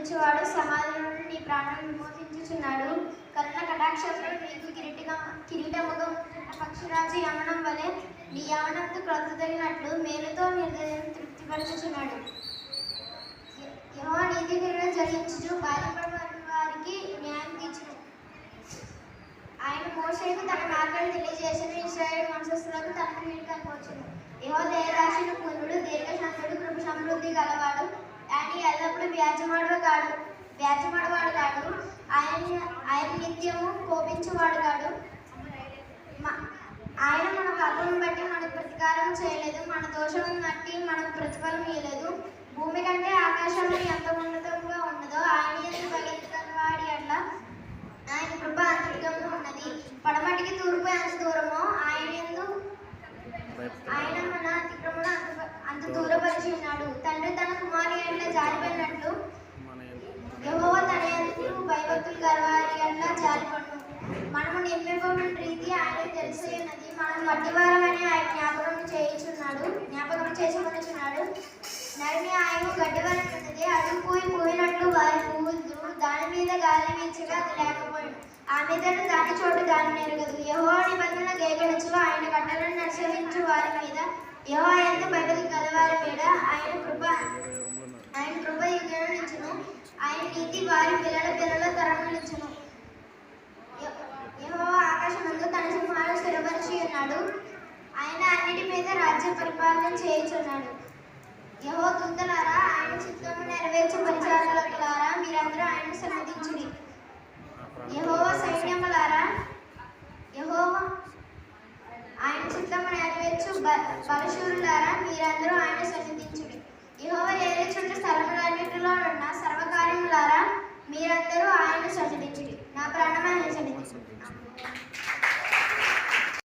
కరుణించేవాడు, సమాధి నుండి నీ ప్రాణం విమోచించుచున్నాడు. కరుణ కటాక్షంలో నీకు కిరీటముగా ఉంటున్న పక్షిరాజు యవనం వలె నీ యవనంతో క్రొత్తదగినట్లు మేలుతో నీ హృదయం తృప్తిపరచుచున్నాడు. యెహోవా నీతి క్రియలు జరిగించుచు బాధపడని వారికి న్యాయం తీర్చును. ఆయన మోషేకు తన మార్గాన్ని తెలియజేసిన ఇశ్రాయేలు వంశస్థులకు తన క్రియలు కనపరచును. యెహోవా దయదాక్షిణ్య పూర్ణుడు, దీర్ఘశాంతుడు, కృప సమృద్ధి గలవాడు. ఆయన ఎల్లప్పుడూ వ్యాజ్యమాడువాడు కాడు. ఆయన నిత్యము కోపించువాడు కాడు. ఆయన మన పాపమును బట్టి మనకు ప్రతీకారం చేయలేదు, మన దోషమును బట్టి మనకు ప్రతిఫలం ఇవ్వలేదు. భూమి కంటే ఆకాశంలో ఎంత ఉన్నతంగా ఉన్నదో ఆయన యందు భయభక్తులవాడి ఎడల ఆయన కృప అంతరికంగా ఉన్నది. పడమటికి తూర్పు ఎంత దూరమో ఆయన మన అతిక్రమణ అంత దూరపరిచి ఉన్నాడు. తండ్రి తన కుమారి ఎడల జారిపడినట్లు యెహోవా తన యందు భయభక్తులు గలవారి ఎడల జారిపడును. మనము నిర్మింపబడిన రీతి ఆయనకు తెలిసి ఉన్నది. మనం మట్టివారమని ఆయన జ్ఞాపకం చేసుకొనుచున్నాడు. నరిని ఆయన గడ్డివారం ఉన్నది. అడుగు పోయినట్లు వారి పువ్వులు దాని మీద గాలి వీచగా అది లేకపోయింది. ఆ మీదను దాని చోటు దాన్ని ఎరగదు. యెహోవా నిబంధన గైకొనుచు ఆయన కట్టలను అనుసరించు వారి మీద, యెహోవా యందు భయభక్తి గలవారి మీద ఆయన కృప యుగములు నిలుచును. ఆయన నీతి వారి పిల్లల తరములు నిలుచును. యెహోవా ఆకాశమందు తన సింహాలను స్థిరపరిచి ఉన్నాడు. ఆయన అన్నిటి మీద రాజ్య పరిపాలన చేయుచున్నాడు. యెహోవా దూతలారా, ఆయన చిత్తము నెరవేర్చు పరిచారకులారా, మీరందరూ ఆయన సన్నిధించుడి. యెహోవా సైన్యములారా, యెహోవా ఆయన చిత్తము నెరవేర్చు బలశూరులారా, మీరందరూ ఆయన సన్నిధించుడి. యెహోవా ఏలుచున్న స్థలములన్నిటిలో ఉన్న సర్వకార్యములారా, మీరందరూ ఆయన సన్నిధించుడి. నా ప్రాణమైన సన్నిధించుడి.